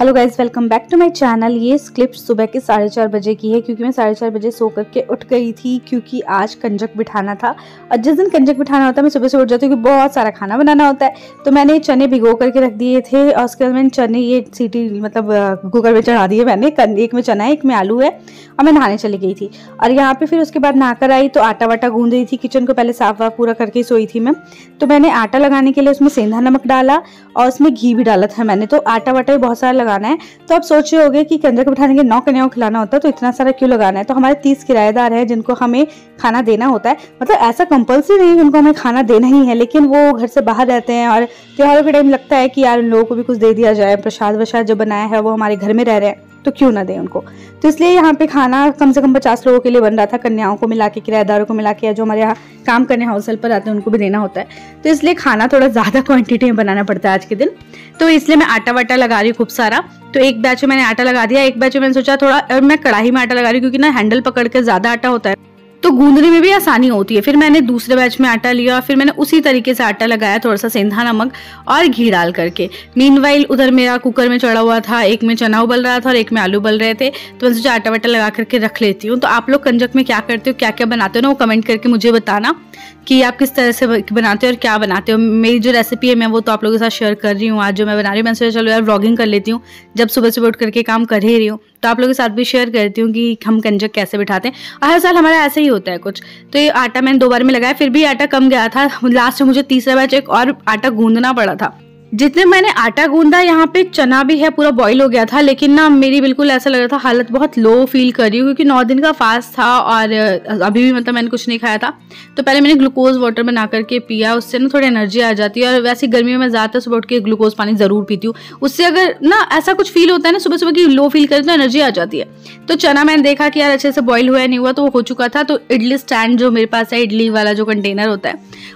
Hello guys, welcome back to my channel. ये clip सुबह के 4:30 बजे की है क्योंकि मैं 4:30 बजे सो करके उठ गई थी क्योंकि आज कंजक बिठाना था। और जिस दिन कंजक बिठाना होता है मैं सुबह से उठ जाती हूँ क्योंकि बहुत सारा खाना बनाना होता है। तो मैंने चने भिगो करके रख दिए थे और उसके बाद मैंने चने ये सीटी मतलब कुकर में चढ़ा दिए मैंने। एक में चना है, एक में आलू है और मैं नहाने चली गई थी। और यहाँ पे फिर उसके बाद नहाकर आई तो आटा वाटा गूंद रही थी। किचन को पहले साफ वाफ पूरा करके सोई थी मैं। तो मैंने आटा लगाने के लिए उसमें सेंधा नमक डाला और उसमें घी भी डाला था मैंने। तो आटा वाटा भी बहुत सारा लगाना है। तो आप सोच रहे होगे कि कंजक बिठाने के 9 कन्याओं को खिलाना होता है तो इतना सारा क्यों लगाना है। तो हमारे 30 किराएदार हैं जिनको हमें खाना देना होता है। मतलब ऐसा कंपल्सरी नहीं है उनको हमें खाना देना ही है, लेकिन वो घर से बाहर रहते हैं और त्योहारों के टाइम लगता है कि यार उन लोगों को भी कुछ दे दिया जाए। प्रसाद वसाद जो बनाया है वो हमारे घर में रह रहे हैं तो क्यों ना दें उनको। तो इसलिए यहाँ पे खाना कम से कम 50 लोगों के लिए बन रहा था। कन्याओं को मिला के, किराएदारों को मिला के, या जो हमारे यहाँ काम करने हाउस हेल्प पर आते हैं उनको भी देना होता है। तो इसलिए खाना थोड़ा ज़्यादा क्वांटिटी में बनाना पड़ता है आज के दिन। तो इसलिए मैं आटा वाटा लगा रही हूँ खूब सारा। तो एक बैच में मैंने आटा लगा दिया, एक बैच में मैंने सोचा थोड़ा मैं कढ़ाई में आटा लगा रही हूँ क्योंकि ना हैंडल पकड़ के ज़्यादा आटा होता है तो गूंदने में भी आसानी होती है। फिर मैंने दूसरे बैच में आटा लिया, फिर मैंने उसी तरीके से आटा लगाया, थोड़ा सा सेंधा नमक और घी डाल करके। मीनवाइल उधर मेरा कुकर में चढ़ा हुआ था, एक में चना उबल रहा था और एक में आलू उबल रहे थे। तो मैंने सोचा आटा वाटा लगा करके रख लेती हूँ। तो आप लोग कंजक में क्या करते हो, क्या क्या बनाते हो ना, वो कमेंट करके मुझे बताना कि आप किस तरह से बनाते हो और क्या बनाते हो। मेरी जो रेसिपी है मैं वो तो आप लोगों के साथ शेयर कर रही हूँ। आज जो मैं बना रही हूँ, मैं सोचा चलो यार व्लॉगिंग कर लेती हूँ, जब सुबह सुबह उठ करके काम कर ही रही हूँ तो आप लोगों के साथ भी शेयर करती हूँ कि हम कंजक कैसे बिठाते हैं। और हर साल हमारा ऐसे ही होता है कुछ। तो ये आटा मैंने 2 बार में लगाया, फिर भी आटा कम गया था। लास्ट में मुझे तीसरा बैच एक और आटा गूंदना पड़ा था। जितने मैंने आटा गूंदा यहाँ पे चना भी है पूरा बॉईल हो गया था, लेकिन ना मेरी बिल्कुल ऐसा लग रहा था हालत बहुत लो फील कर रही हूँ क्योंकि 9 दिन का फास्ट था और अभी भी मतलब मैंने कुछ नहीं खाया था। तो पहले मैंने ग्लूकोज वाटर बना करके पिया, उससे ना थोड़ी एनर्जी आ जाती है। और वैसे गर्मियों में ज़्यादातर सुबह उठ के ग्लूकोज पानी ज़रूर पीती हूँ। उससे अगर ना ऐसा कुछ फील होता है ना सुबह सुबह की लो फील करें तो एनर्जी आ जाती है। तो चना मैंने देखा कि यार अच्छे से बॉईल हुआ नहीं हुआ तो वो हो चुका था। तो इडली स्टैंड जो मेरे पास है, इडली वाला जो कंटेनर होता है,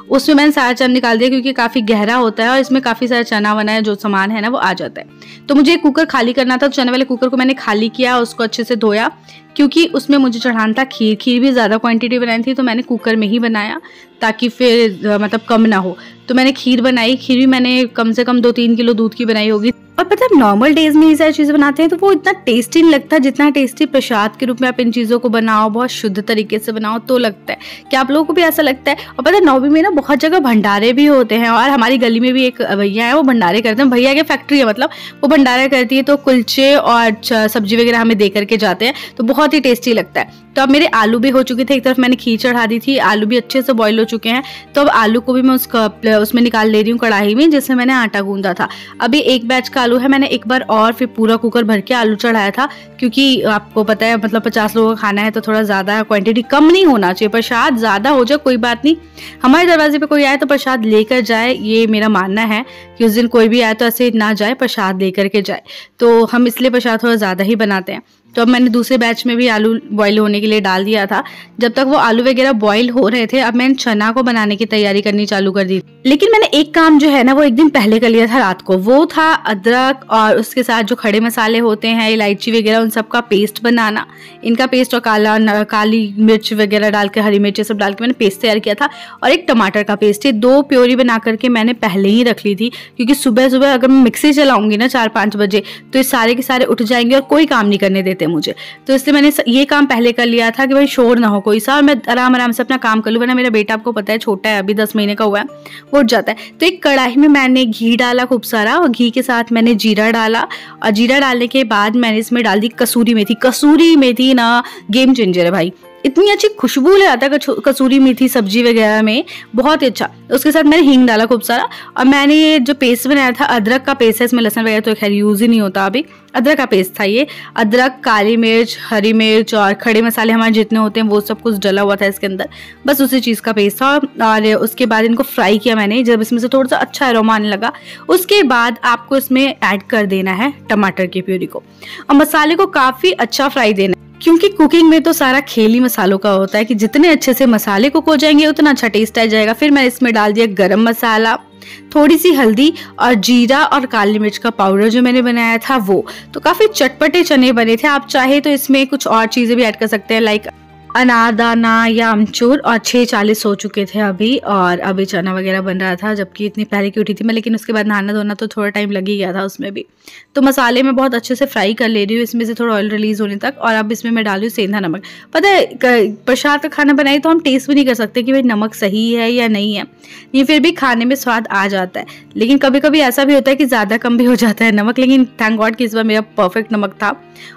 उसमें मैंने सारा चना निकाल दिया क्योंकि काफ़ी गहरा होता है और इसमें काफ़ी सारा चना वना है, जो सामान है ना वो आ जाता है। तो मुझे कुकर खाली करना था। तो चने वाले कुकर को मैंने खाली किया, उसको अच्छे से धोया क्योंकि उसमें मुझे चढ़ाना था खीर। खीर भी ज़्यादा क्वांटिटी बनाई थी तो मैंने कुकर में ही बनाया ताकि फिर मतलब कम ना हो। तो मैंने खीर बनाई। खीर भी मैंने कम से कम 2-3 किलो दूध की बनाई होगी। और पता है नॉर्मल डेज में ये सारी चीज़ें बनाते हैं तो वो इतना टेस्टी नहीं लगता जितना टेस्टी प्रसाद के रूप में आप इन चीज़ों को बनाओ, बहुत शुद्ध तरीके से बनाओ तो लगता है। क्या आप लोगों को भी ऐसा लगता है? और पता है नौवीं में ना बहुत जगह भंडारे भी होते हैं और हमारी गली में भी एक भैया है वो भंडारे करते हैं। भैया की फैक्ट्री है, मतलब वो भंडारा करती है तो कुलचे और सब्जी वगैरह हमें दे करके जाते हैं तो बहुत ही टेस्टी लगता है। तो अब मेरे आलू भी हो चुके थे, एक तरफ मैंने खीर चढ़ा दी थी, आलू भी अच्छे से बॉईल हो चुके हैं। तो अब आलू को भी मैं उसमें निकाल ले रही हूँ कढ़ाई में जिससे मैंने आटा गूंदा था। अभी एक बैच का आलू है, मैंने एक बार और फिर पूरा कुकर भर के आलू चढ़ाया था क्योंकि आपको पता है मतलब 50 लोगों का खाना है तो थोड़ा ज़्यादा क्वांटिटी, कम नहीं होना चाहिए। प्रसाद ज़्यादा हो जाए कोई बात नहीं, हमारे दरवाजे पे कोई आए तो प्रसाद लेकर जाए, ये मेरा मानना है कि उस दिन कोई भी आए तो ऐसे ना जाए, प्रसाद लेकर के जाए। तो हम इसलिए प्रसाद थोड़ा ज़्यादा ही बनाते हैं। तो अब मैंने दूसरे बैच में भी आलू बॉईल होने के लिए डाल दिया था। जब तक वो आलू वगैरह बॉईल हो रहे थे अब मैंने चना को बनाने की तैयारी करनी चालू कर दी। लेकिन मैंने एक काम जो है ना वो एक दिन पहले कर लिया था रात को। वो था अदरक और उसके साथ जो खड़े मसाले होते हैं, इलायची वगैरह, उन सब का पेस्ट बनाना। इनका पेस्ट और काली मिर्च वगैरह डाल के, हरी मिर्च सब डाल के मैंने पेस्ट तैयार किया था। और एक टमाटर का पेस्ट, ये 2 प्योरी बना करके मैंने पहले ही रख ली थी क्योंकि सुबह सुबह अगर मैं मिक्सी चलाऊंगी ना 4-5 बजे तो ये सारे के सारे उठ जाएंगे और कोई काम नहीं करने देते मुझे। तो इसलिए मैंने ये काम पहले कर लिया था कि भाई शोर ना हो कोई सा और मैं आराम आराम से अपना काम कर लूँ। वरना मेरा बेटा आपको पता है छोटा है, अभी 10 महीने का हुआ है, वो उठ जाता है। तो एक कढ़ाई में मैंने घी डाला खूब सारा और घी के साथ मैंने जीरा डाला और जीरा डालने के बाद मैंने इसमें डाल दी कसूरी मेथी। कसूरी मेथी ना गेम चेंजर है भाई, इतनी अच्छी खुशबू ले आता है कसूरी मेथी सब्जी वगैरह में, बहुत ही अच्छा। उसके साथ मैंने हींग डाला खूब सारा। और मैंने ये जो पेस्ट बनाया था, अदरक का पेस्ट है, इसमें लहसुन वगैरह तो खैर यूज ही नहीं होता अभी, अदरक का पेस्ट था ये। अदरक, काली मिर्च, हरी मिर्च और खड़े मसाले हमारे जितने होते हैं वो सब कुछ डला हुआ था इसके अंदर, बस उसी चीज़ का पेस्ट था। और उसके बाद इनको फ्राई किया मैंने। जब इसमें से थोड़ा सा अच्छा अरोमा आने लगा उसके बाद आपको इसमें ऐड कर देना है टमाटर की प्यूरी को और मसाले को काफ़ी अच्छा फ्राई देना है क्योंकि कुकिंग में तो सारा खेल ही मसालों का होता है कि जितने अच्छे से मसाले कुक हो जाएंगे उतना अच्छा टेस्ट आ जाएगा। फिर मैं इसमें डाल दिया गरम मसाला, थोड़ी सी हल्दी और जीरा और काली मिर्च का पाउडर जो मैंने बनाया था वो। तो काफ़ी चटपटे चने बने थे। आप चाहे तो इसमें कुछ और चीज़ें भी ऐड कर सकते हैं, लाइक अनारदाना या अमचूर और 6:40 हो चुके थे अभी, और अभी चना वगैरह बन रहा था, जबकि इतनी पहले की उठी थी मैं, लेकिन उसके बाद नहाना धोना तो थोड़ा टाइम लग ही गया था उसमें भी। तो मसाले मैं बहुत अच्छे से फ्राई कर ले रही हूँ इसमें से थोड़ा ऑयल रिलीज होने तक, और अब इसमें मैं डाल रही हूँ सेंधा नमक। पता है प्रसाद का खाना बनाई तो हम टेस्ट भी नहीं कर सकते कि भाई नमक सही है या नहीं है, ये फिर भी खाने में स्वाद आ जाता है, लेकिन कभी कभी ऐसा भी होता है कि ज़्यादा कम भी हो जाता है नमक, लेकिन थैंक गॉड कि इस बार मेरा परफेक्ट नमक था।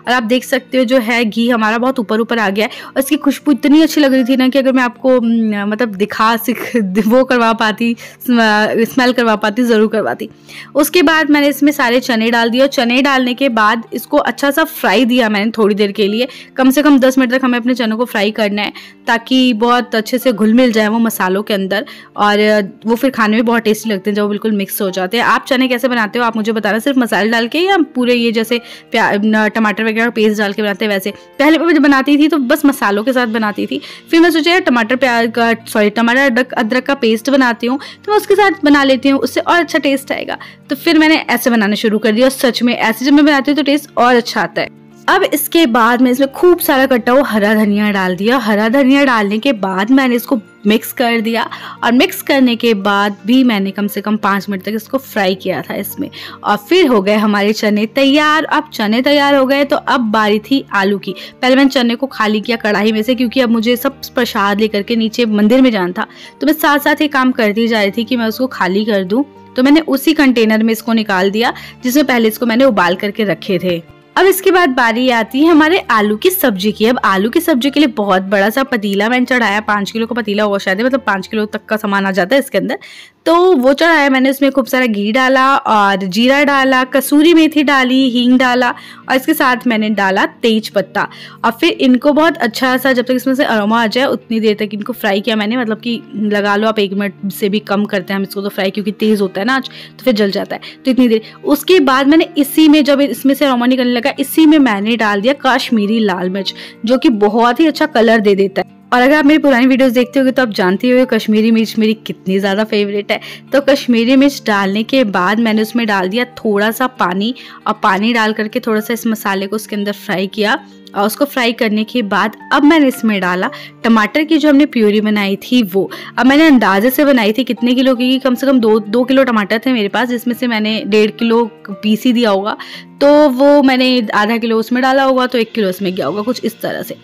और आप देख सकते हो जो है घी हमारा बहुत ऊपर ऊपर आ गया है, और इसकी खुशबू इतनी अच्छी लग रही थी ना कि अगर मैं आपको मतलब वो करवा पाती, स्मेल करवा पाती, ज़रूर करवाती। उसके बाद मैंने इसमें सारे चने डाल दिए, और चने डालने के बाद इसको अच्छा सा फ्राई दिया मैंने थोड़ी देर के लिए, कम से कम 10 मिनट तक हमें अपने चनों को फ्राई करना है ताकि बहुत अच्छे से घुल मिल जाए वो मसालों के अंदर, और वो फिर खाने में बहुत टेस्टी लगते हैं जब वो बिल्कुल मिक्स हो जाते हैं। आप चने कैसे बनाते हो आप मुझे बताना, सिर्फ मसाले डाल के या पूरे ये जैसे टमाटर वगैरह पेस्ट डाल के बनाते हैं वैसे? पहले मैं जब बनाती थी तो बस मसालों के साथ बनाती थी, फिर मैं सोचा टमाटर अदरक का पेस्ट बनाती हूँ तो मैं उसके साथ बना लेती हूँ, उससे और अच्छा टेस्ट आएगा। तो फिर मैंने ऐसे बनाना शुरू कर दिया, और सच में ऐसे जब मैं बनाती हूँ तो टेस्ट और अच्छा आता है। अब इसके बाद मैं इसमें खूब सारा कटा हुआ हरा धनिया डाल दिया। हरा धनिया डालने के बाद मैंने इसको मिक्स कर दिया, और मिक्स करने के बाद भी मैंने कम से कम 5 मिनट तक इसको फ्राई किया था इसमें, और फिर हो गए हमारे चने तैयार। अब चने तैयार हो गए तो अब बारी थी आलू की। पहले मैंने चने को खाली किया कढ़ाई में से, क्योंकि अब मुझे सब प्रसाद लेकर के नीचे मंदिर में जाना था, तो मैं साथ साथ ये काम करती जा रही थी कि मैं उसको खाली कर दूँ। तो मैंने उसी कंटेनर में इसको निकाल दिया जिसमें पहले इसको मैंने उबाल करके रखे थे। अब इसके बाद बारी आती है हमारे आलू की सब्जी की। अब आलू की सब्जी के लिए बहुत बड़ा सा पतीला मैंने चढ़ाया, 5 किलो का पतीला होगा शायद, मतलब 5 किलो तक का सामान आ जाता है इसके अंदर। तो वो चढ़ाया मैंने, उसमें खूब सारा घी डाला और जीरा डाला, कसूरी मेथी डाली, हींग डाला, और इसके साथ मैंने डाला तेज पत्ता। और फिर इनको बहुत अच्छा सा जब तक इसमें से अरोमा आ जाए उतनी देर तक इनको फ्राई किया मैंने, मतलब कि लगा लो आप 1 मिनट से भी कम करते हैं हम इसको तो फ्राई, क्योंकि तेज़ होता है ना आज तो फिर जल जाता है, तो इतनी देर। उसके बाद मैंने इसी में जब इसमें से अरोमा निकलने लगा, इसी में मैंने डाल दिया कश्मीरी लाल मिर्च, जो कि बहुत ही अच्छा कलर दे देता है। और अगर आप मेरी पुरानी वीडियोस देखते होगे तो आप जानते हो कश्मीरी मिर्च मेरी कितनी ज़्यादा फेवरेट है। तो कश्मीरी मिर्च डालने के बाद मैंने उसमें डाल दिया थोड़ा सा पानी, और पानी डाल करके थोड़ा सा इस मसाले को उसके अंदर फ्राई किया, और उसको फ्राई करने के बाद अब मैंने इसमें डाला टमाटर की जो हमने प्यूरी बनाई थी वो। अब मैंने अंदाजे से बनाई थी कितने किलो की, कम से कम 2 किलो टमाटर थे मेरे पास, जिसमें से मैंने 1.5 किलो पीस ही दिया होगा, तो वो मैंने आधा किलो उसमें डाला होगा, तो 1 किलो इसमें गया होगा, कुछ इस तरह से।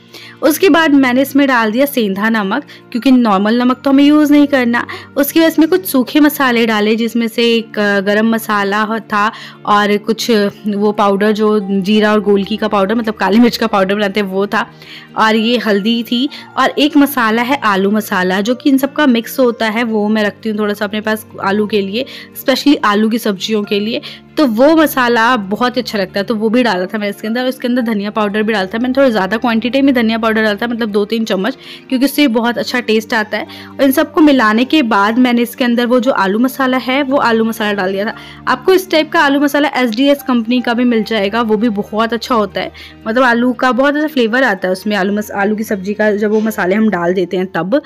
उसके बाद मैंने इसमें डाल दिया सेंधा नमक, क्योंकि नॉर्मल नमक तो हमें यूज़ नहीं करना। उसके बाद इसमें कुछ सूखे मसाले डाले, जिसमें से एक गरम मसाला था, और कुछ वो पाउडर जो जीरा और गोलकी का पाउडर, मतलब काली मिर्च का पाउडर बनाते हैं वो था, और ये हल्दी थी, और एक मसाला है आलू मसाला, जो कि इन सब का मिक्स होता है, वो मैं रखती हूँ थोड़ा सा अपने पास आलू के लिए, स्पेशली आलू की सब्जियों के लिए। तो वो मसाला बहुत अच्छा लगता है, तो वो भी डाला था मैंने इसके अंदर। उसके अंदर धनिया पाउडर भी डाला था मैंने, थोड़ा ज़्यादा क्वांटिटी में धनिया पाउडर डाला था, मतलब 2-3 चम्मच, क्योंकि उससे बहुत अच्छा टेस्ट आता है। और इन सबको मिलाने के बाद मैंने इसके अंदर वो जो आलू मसाला है वो आलू मसाला डाल दिया था। आपको इस टाइप का आलू मसाला SDS कंपनी का भी मिल जाएगा, वो भी बहुत अच्छा होता है, मतलब आलू का बहुत अच्छा फ्लेवर आता है उसमें, आलू की सब्जी का जब वो मसाले हम डाल देते हैं तब।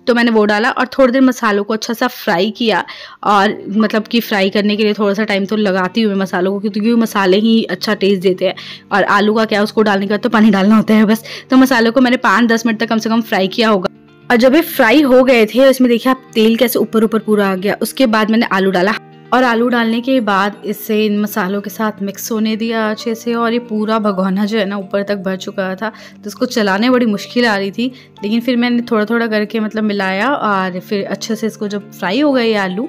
तो मैंने वो डाला, और थोड़ी देर मसालों को अच्छा सा फ्राई किया, और मतलब कि फ्राई करने के लिए थोड़ा सा टाइम तो लगाती हूँ मैं मसालों को, क्योंकि मसाले ही अच्छा टेस्ट देते हैं, और आलू का क्या, उसको डालने के बाद तो पानी डालना होता है बस। तो मसालों को मैंने 5-10 मिनट तक कम से कम फ्राई किया होगा, और जब ये फ्राई हो गए थे इसमें देखिए आप तेल कैसे ऊपर ऊपर पूरा आ गया। उसके बाद मैंने आलू डाला, और आलू डालने के बाद इसे इन मसालों के साथ मिक्स होने दिया अच्छे से, और ये पूरा भगोना जो है ना ऊपर तक भर चुका था, तो इसको चलाने बड़ी मुश्किल आ रही थी, लेकिन फिर मैंने थोड़ा थोड़ा करके मतलब मिलाया, और फिर अच्छे से इसको जब फ्राई हो गए आलू,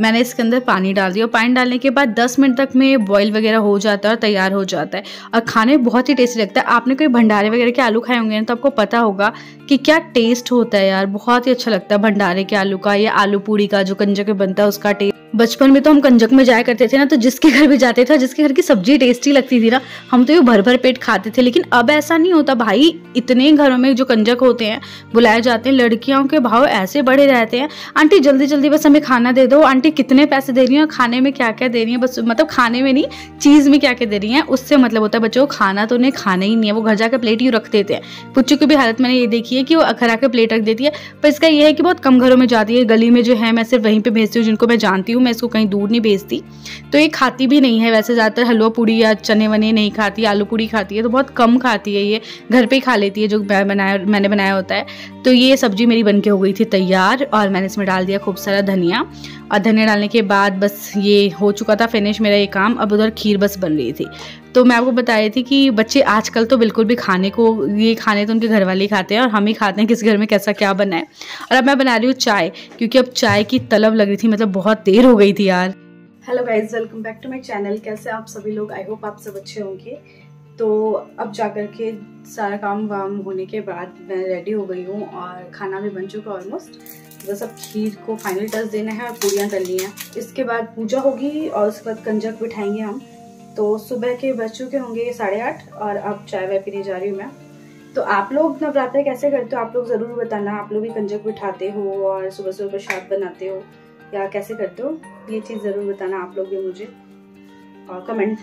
मैंने इसके अंदर पानी डाल दिया, और पानी डालने के बाद 10 मिनट तक में बॉईल वगैरह हो जाता है और तैयार हो जाता है, और खाने में बहुत ही टेस्टी लगता है। आपने कोई भंडारे वगैरह के आलू खाए होंगे तो आपको पता होगा कि क्या टेस्ट होता है यार, बहुत ही अच्छा लगता है भंडारे के आलू का, या आलू पूड़ी का जो कंजक में बनता है उसका टेस्ट। बचपन में तो हम कंजक में जाया करते थे ना, तो जिसके घर भी जाते थे, जिसके घर की सब्जी टेस्टी लगती थी ना, हम तो ये भर भर पेट खाते थे। लेकिन अब ऐसा नहीं होता भाई, इतने घरों में जो कंजक होते हैं बुलाए जाते हैं, लड़कियों के भाव ऐसे बढ़े रहते हैं, आंटी जल्दी जल्दी बस हमें खाना दे दो, आंटी कितने पैसे दे रही हैं, खाने में क्या क्या दे रही हैं, बस मतलब खाने में नहीं चीज़ में क्या क्या दे रही हैं, उससे मतलब होता है बच्चों को खाना तो उन्हें खाना ही नहीं है, वो घर जाकर प्लेट ही रख देते हैं। पुच्चू की भी हालत मैंने ये देखी है कि वो अखरा के प्लेट रख देती है, पर इसका ये है कि बहुत कम घरों में जाती है, गली में जो है मैं सिर्फ वहीं पर भेजती हूँ जिनको मैं जानती हूँ, हूँ, मैं इसको कहीं दूर नहीं भेजती। तो ये खाती भी नहीं है वैसे, ज़्यादातर हलवा पूड़ी या चने वने नहीं खाती, आलू पूड़ी खाती है, तो बहुत कम खाती है। ये घर पे ही खा लेती है जो मैंने बनाया होता है। तो ये सब्ज़ी मेरी बनके हो गई थी तैयार, और मैंने इसमें डाल दिया खूब सारा धनिया, और धनिया डालने के बाद बस ये हो चुका था फिनिश मेरा ये काम। अब उधर खीर बस बन रही थी। तो मैं आपको बता रही थी कि बच्चे आजकल तो बिल्कुल भी खाने तो उनके घर वाले ही खाते हैं, और हम ही खाते हैं किस घर में कैसा क्या बना है। और अब मैं बना रही हूँ चाय, क्योंकि अब चाय की तलब लग रही थी, मतलब बहुत देर हो गई थी यार। Hello guys, welcome back to my channel. कैसे आप सभी लोग? आई होप आप सब अच्छे होंगे। तो अब जाकर के सारा काम वाम होने के बाद मैं रेडी हो गई हूँ, और खाना भी बन चुका ऑलमोस्ट। बस अब खीर को फाइनल टच देना है और पूरियाँ करनी है। इसके बाद पूजा होगी और उसके बाद कंजक बिठाएंगे हम। तो सुबह के बज चुके होंगे 8:30, और अब चाय वाय पीने जा रही हूँ मैं। तो आप लोग नवरात्रे कैसे करते हो? आप लोग ज़रूर बताना। आप लोग भी कंजक बिठाते हो और सुबह सुबह प्रसाद बनाते हो, या कैसे करते हो? ये चीज़ ज़रूर बताना आप लोग भी मुझे, और कमेंट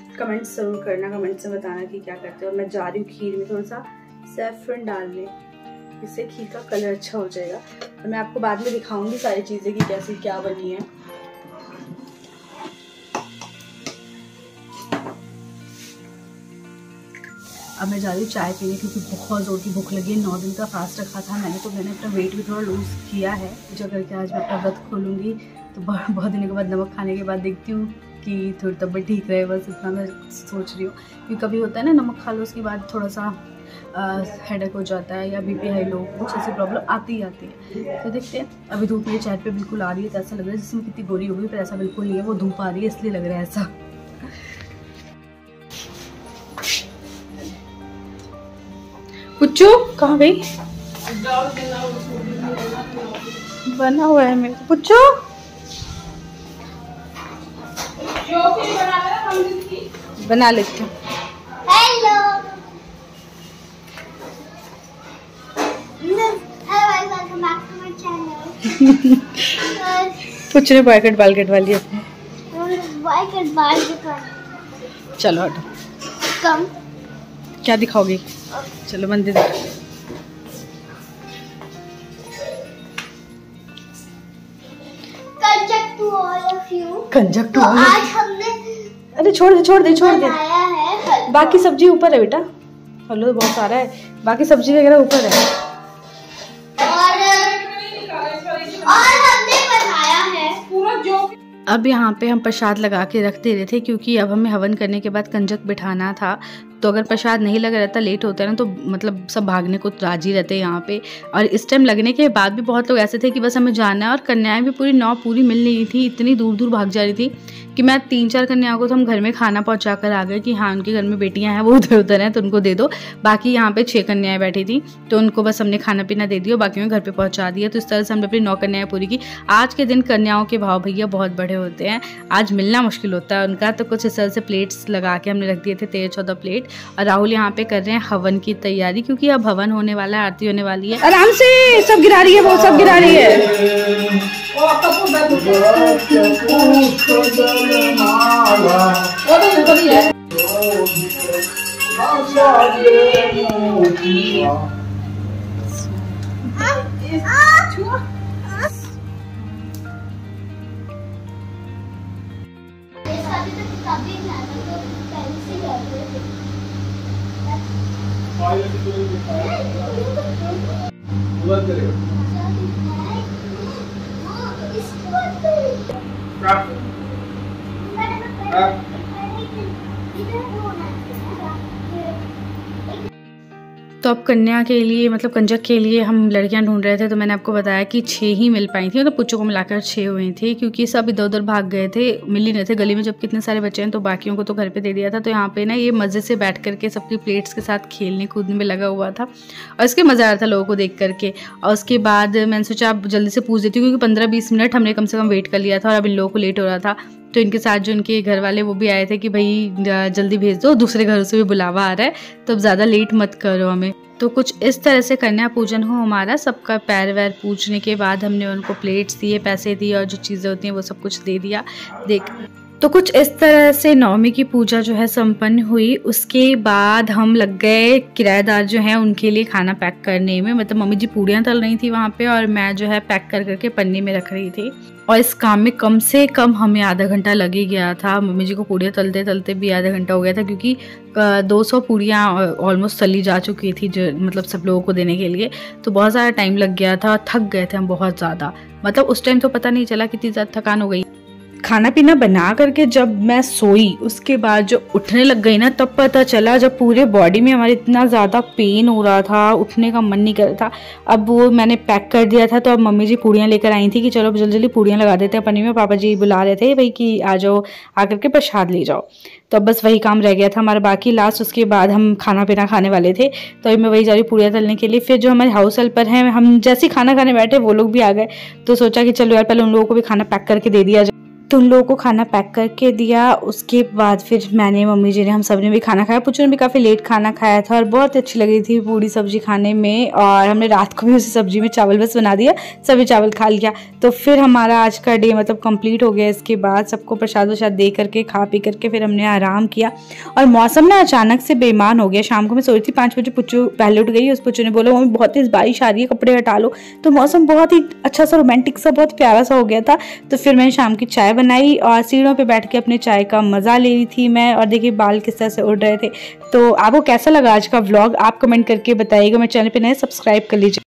ज़रूर करना, कमेंट से बताना कि क्या करते हो। मैं जा रही हूँ खीर में थोड़ा सा सैफरन डालने, इससे खीर का कलर अच्छा हो जाएगा। और मैं आपको बाद में दिखाऊंगी सारी चीज़ें कि कैसी क्या बनी है। अब मैं जा रही हूँ चाय पीने, क्योंकि बहुत ज़ोर की भूख लगी है। 9 दिन का फास्ट रखा था मैंने, तो मैंने अपना वेट भी थोड़ा लूज़ किया है। जो करके आज मैं अपना व्रत खोलूँगी, तो बहुत दिनों के बाद नमक खाने के बाद देखती हूँ कि थोड़ी तबीयत ठीक रहे, बस इतना मैं सोच रही हूँ। क्योंकि कभी होता है ना, नमक खा लो उसके बाद थोड़ा सा हेडेक हो जाता है, या बीपी हाई लो, कुछ ऐसी प्रॉब्लम आती ही आती है। तो देखते हैं। अभी धूप मेरे चेहरे पे बिल्कुल आ रही है, तो ऐसा लग रहा है जिसमें कितनी गोरी हो गई, पर ऐसा बिल्कुल नहीं है। वो धूप आ रही है इसलिए लग रहा है ऐसा। पुच्चू कहाँ गई? बना हुआ है मेरे पुच्चू। बना लेती हूँ। पुच्चू ने बॉयकट बालकट वाली अपने। चलो हटो। कम क्या दिखाओगे? चलो मंदिर कंजक टू आज हमने। अरे छोड़ दे। बाकी सब्जी ऊपर है बेटा। हलो बहुत सारा है, बाकी सब्जी वगैरह ऊपर है। और हमने बनाया है पूरा जो। अब यहाँ पे हम प्रसाद लगा के रख दे रहे थे, क्योंकि अब हमें हवन करने के बाद कंजक बिठाना था। तो अगर प्रसाद नहीं लगा रहता, लेट होता है ना, तो मतलब सब भागने को राजी रहते हैं यहाँ पे। और इस टाइम लगने के बाद भी बहुत लोग ऐसे थे कि बस हमें जाना है, और कन्याएं भी पूरी 9 पूरी मिल नहीं थी, इतनी दूर दूर भाग जा रही थी कि मैं 3-4 कन्याओं को तो हम घर में खाना पहुँचा कर आ गए कि हाँ उनके घर में बेटियाँ हैं, वो उधर उधर हैं तो उनको दे दो। बाकी यहाँ पे 6 कन्याएं बैठी थी, तो उनको बस हमने खाना पीना दे दिया, बाकी में घर पे पहुँचा दिया। तो इस तरह से हमने अपनी 9 कन्याएं पूरी की। आज के दिन कन्याओं के भाव भैया बहुत बड़े होते हैं, आज मिलना मुश्किल होता है उनका। तो कुछ इस तरह से प्लेट्स लगा के हमने रख दिए थे, 13-14 प्लेट। और राहुल यहाँ पे कर रहे हैं हवन की तैयारी, क्योंकि अब हवन होने वाला है, आरती होने वाली है। आराम से सब गिरा रही है, वो सब गिरा रही है। तो अब कन्या के लिए, मतलब कंजक के लिए हम लड़कियां ढूंढ रहे थे। तो मैंने आपको बताया कि 6 ही मिल पाई थी, मतलब पुच्चों को मिलाकर 6 हुई थी, क्योंकि सब इधर उधर भाग गए थे, मिल ही नहीं थे गली में। जब कितने सारे बच्चे हैं तो बाकियों को तो घर पे दे दिया था। तो यहाँ पे ना ये मज़े से बैठ करके सबकी प्लेट्स के साथ खेलने कूदने में लगा हुआ था, और इसके मज़ा आ रहा था लोगों को देख करके। और उसके बाद मैंने सोचा आप जल्दी से पूछ देती हूँ, क्योंकि 15-20 मिनट हमने कम से कम वेट कर लिया था, और अब इन लोगों को लेट हो रहा था। तो इनके साथ जो इनके घर वाले वो भी आए थे कि भाई जल्दी भेज दो, दूसरे घरों से भी बुलावा आ रहा है, तो अब ज़्यादा लेट मत करो हमें। तो कुछ इस तरह से कन्या पूजन हो हमारा। सबका पैर वैर पूजने के बाद हमने उनको प्लेट्स दिए, पैसे दिए, और जो चीज़ें होती हैं वो सब कुछ दे दिया। देख तो कुछ इस तरह से नवमी की पूजा जो है संपन्न हुई। उसके बाद हम लग गए किराएदार जो हैं उनके लिए खाना पैक करने में। मतलब मम्मी जी पूड़ियाँ तल रही थी वहाँ पे और मैं जो है पैक कर करके पन्नी में रख रही थी। और इस काम में कम से कम हमें आधा घंटा लग ही गया था। मम्मी जी को पूड़ियाँ तलते तलते भी आधा घंटा हो गया था, क्योंकि 200 पूड़ियाँ ऑलमोस्ट तली जा चुकी थी, जो मतलब सब लोगों को देने के लिए। तो बहुत ज़्यादा टाइम लग गया था, थक गए थे हम बहुत ज़्यादा। मतलब उस टाइम तो पता नहीं चला कितनी ज़्यादा थकान हो गई। खाना पीना बना करके जब मैं सोई, उसके बाद जो उठने लग गई ना, तब पता चला, जब पूरे बॉडी में हमारे इतना ज़्यादा पेन हो रहा था, उठने का मन नहीं कर रहा था। अब वो मैंने पैक कर दिया था, तो अब मम्मी जी पूड़ियाँ लेकर आई थी कि चलो जल्दी जल्दी पूड़ियाँ लगा देते हैं पन्नी में। पापा जी बुला रहे थे भाई कि आ जाओ, आकर के प्रसाद ले जाओ। तो अब बस वही काम रह गया था हमारा बाकी लास्ट। उसके बाद हम खाना पीना खाने वाले थे, तो मैं वही जा रही पूड़ियाँ तलने के लिए। फिर जो हमारे हाउस हेल्पर हैं, हम जैसे ही खाना खाने बैठे वो लोग भी आ गए। तो सोचा कि चलो यार पहले उन लोगों को भी खाना पैक करके दे दिया जाए। तो उन लोगों को खाना पैक करके दिया। उसके बाद फिर मैंने, मम्मी जी ने, हम सब ने भी खाना खाया। पुच्चू ने भी काफ़ी लेट खाना खाया था और बहुत अच्छी लगी थी पूरी सब्जी खाने में। और हमने रात को भी उसी सब्जी में चावल बस बना दिया, सभी चावल खा लिया। तो फिर हमारा आज का डे मतलब कंप्लीट हो गया। इसके बाद सबको प्रसाद वरसाद दे करके, खा पी करके फिर हमने आराम किया। और मौसम ना अचानक से बेईमान हो गया। शाम को मैं सोच रही थी 5 बजे, पुच्चू पहले उठ गई। उस पुच्चू ने बोला मम्मी बहुत तेज़ बारिश आ रही है, कपड़े हटा लो। तो मौसम बहुत ही अच्छा सा, रोमांटिक सा, बहुत प्यारा सा हो गया था। तो फिर मैंने शाम की चाय बनाई और सीढ़ों पे बैठ के अपने चाय का मज़ा ले रही थी मैं। और देखिए बाल किस तरह से उड़ रहे थे। तो आपको कैसा लगा आज का व्लॉग, आप कमेंट करके बताइएगा। मेरे चैनल पे नए सब्सक्राइब कर लीजिए।